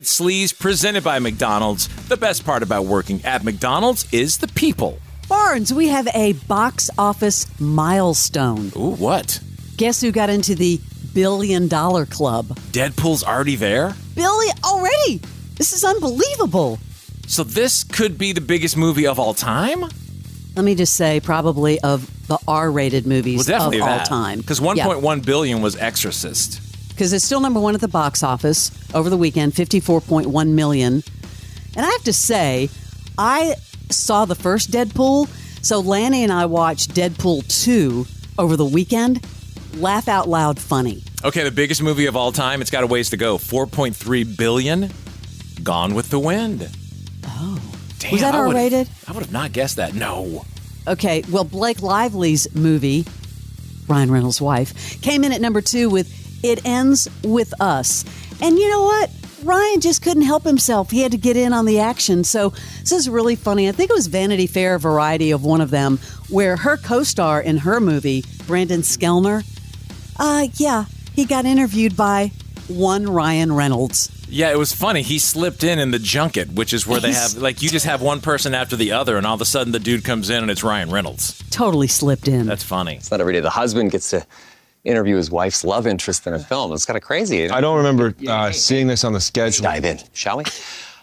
Sleaze presented by McDonald's. The best part about working at McDonald's is the people. Barnes, we have a box office milestone. Ooh, what? Guess who got into the $1 billion club? Deadpool's already there? Billion already? This is unbelievable. So this could be the biggest movie of all time? Let me just say, probably of the R-rated movies of all time. Because 1.1 billion was Exorcist. Because it's still number one at the box office over the weekend, 54.1 million. And I have to say, I saw the first Deadpool, so Lanny and I watched Deadpool 2 over the weekend. Laugh out loud funny. Okay, the biggest movie of all time, it's got a ways to go. 4.3 billion, Gone with the Wind. Oh. Damn, was that R-rated? I would have not guessed that, no. Okay, well, Blake Lively's movie, Ryan Reynolds' wife, came in at number 2 with It Ends With Us. And you know what? Ryan just couldn't help himself. He had to get in on the action. So this is really funny. I think it was Vanity Fair variety of one of them where her co-star in her movie, Brandon Skellner, he got interviewed by one Ryan Reynolds. Yeah, it was funny. He slipped in the junket, which is where they have, like, you just have one person after the other, and all of a sudden the dude comes in and it's Ryan Reynolds. Totally slipped in. That's funny. It's not every day the husband gets to interview his wife's love interest in a film. It's kind of crazy. I don't remember seeing this on the schedule. Let's dive in, shall we?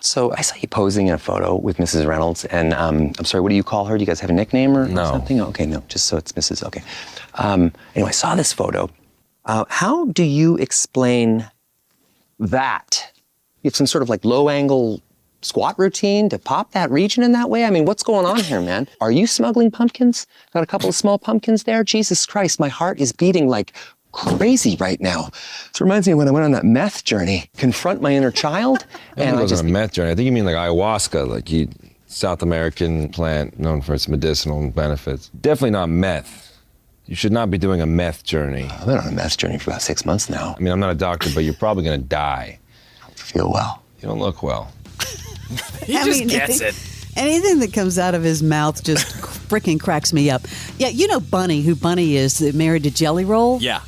So I saw you posing in a photo with Mrs. Reynolds, and I'm sorry, what do you call her? Do you guys have a nickname or something? Okay, no, just so it's Mrs. Okay. Anyway, I saw this photo. How do you explain that? You have some sort of like low-angle squat routine to pop that region in that way? I mean, what's going on here, man? Are you smuggling pumpkins? Got a couple of small pumpkins there? Jesus Christ, my heart is beating like crazy right now. This reminds me of when I went on that meth journey, confront my inner child. I think it was on a meth journey. I think you mean like ayahuasca, like South American plant known for its medicinal benefits. Definitely not meth. You should not be doing a meth journey. I've been on a meth journey for about 6 months now. I mean, I'm not a doctor, but you're probably going to die. I don't feel well. You don't look well. He just gets it. Anything that comes out of his mouth just freaking cracks me up. Yeah, you know Bunny, who Bunny is, married to Jelly Roll? Yeah.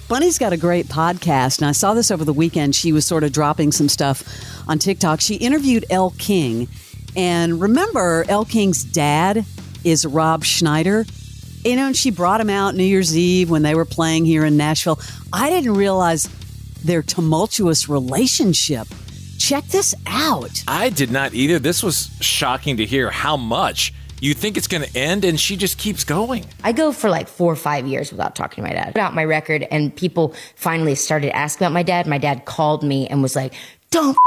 Bunny's got a great podcast, and I saw this over the weekend. She was sort of dropping some stuff on TikTok. She interviewed Elle King, and remember, Elle King's dad is Rob Schneider. You know, and she brought him out New Year's Eve when they were playing here in Nashville. I didn't realize their tumultuous relationship. Check this out. I did not either. This was shocking to hear how much. You think it's going to end, and she just keeps going. I go for like 4 or 5 years without talking to my dad. Put out my record, and people finally started asking about my dad. My dad called me and was like, don't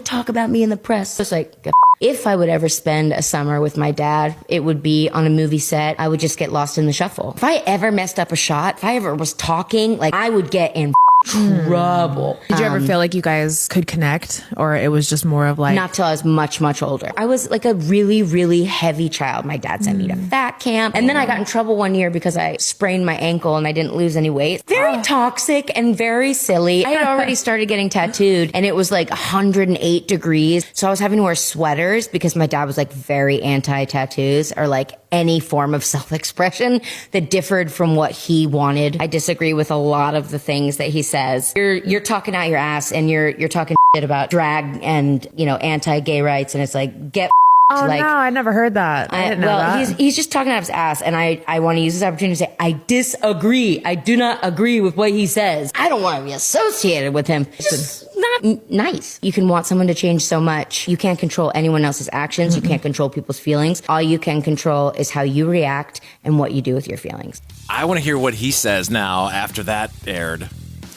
talk about me in the press. I was like, if I would ever spend a summer with my dad, it would be on a movie set. I would just get lost in the shuffle. If I ever messed up a shot, if I ever was talking, like I would get in trouble. Did you ever feel like you guys could connect, or it was just more of like... Not till I was much, much older. I was like a really, really heavy child. My dad sent me to fat camp, and then I got in trouble one year because I sprained my ankle and I didn't lose any weight. Very toxic and very silly. I had already started getting tattooed, and it was like 108 degrees. So I was having to wear sweaters because my dad was like very anti-tattoos or like any form of self-expression that differed from what he wanted. I disagree with a lot of the things that he says. You're talking out your ass, and you're talking shit about drag and, you know, anti-gay rights, and it's like, get Oh, like, no, I never heard that. I didn't know that. He's just talking out of his ass, and I want to use this opportunity to say, I disagree. I do not agree with what he says. I don't want to be associated with him. It's just not nice. You can want someone to change so much. You can't control anyone else's actions. You can't control people's feelings. All you can control is how you react and what you do with your feelings. I want to hear what he says now after that aired.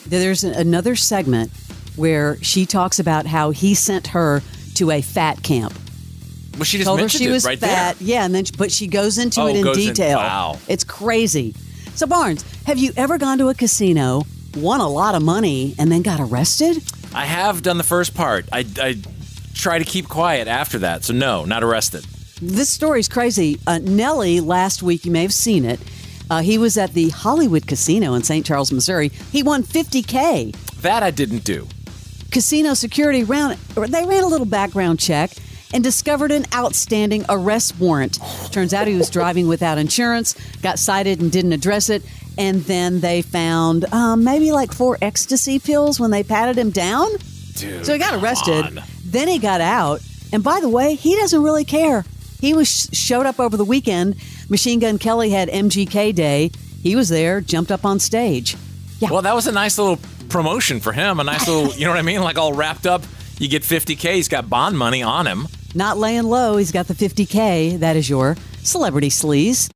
There's another segment where she talks about how he sent her to a fat camp. Well, she just told her mentioned she was right fat. there. Yeah, and then but she goes into it in detail. Wow. It's crazy. So Barnes, have you ever gone to a casino, won a lot of money, and then got arrested? I have done the first part. I try to keep quiet after that. So no, not arrested. This story's crazy. Nelly, last week, you may have seen it. He was at the Hollywood Casino in St. Charles, Missouri. He won $50K. That I didn't do. Casino security ran a little background check and discovered an outstanding arrest warrant. Turns out he was driving without insurance, got cited and didn't address it, and then they found maybe like 4 ecstasy pills when they patted him down. Dude, So he got arrested. come on. Then he got out. And by the way, he doesn't really care. He showed up over the weekend. Machine Gun Kelly had MGK Day. He was there, jumped up on stage. Yeah. Well, that was a nice little promotion for him. A nice little, you know what I mean? Like all wrapped up. You get $50K. He's got bond money on him. Not laying low. He's got the $50K. That is your Celebrity Sleaze.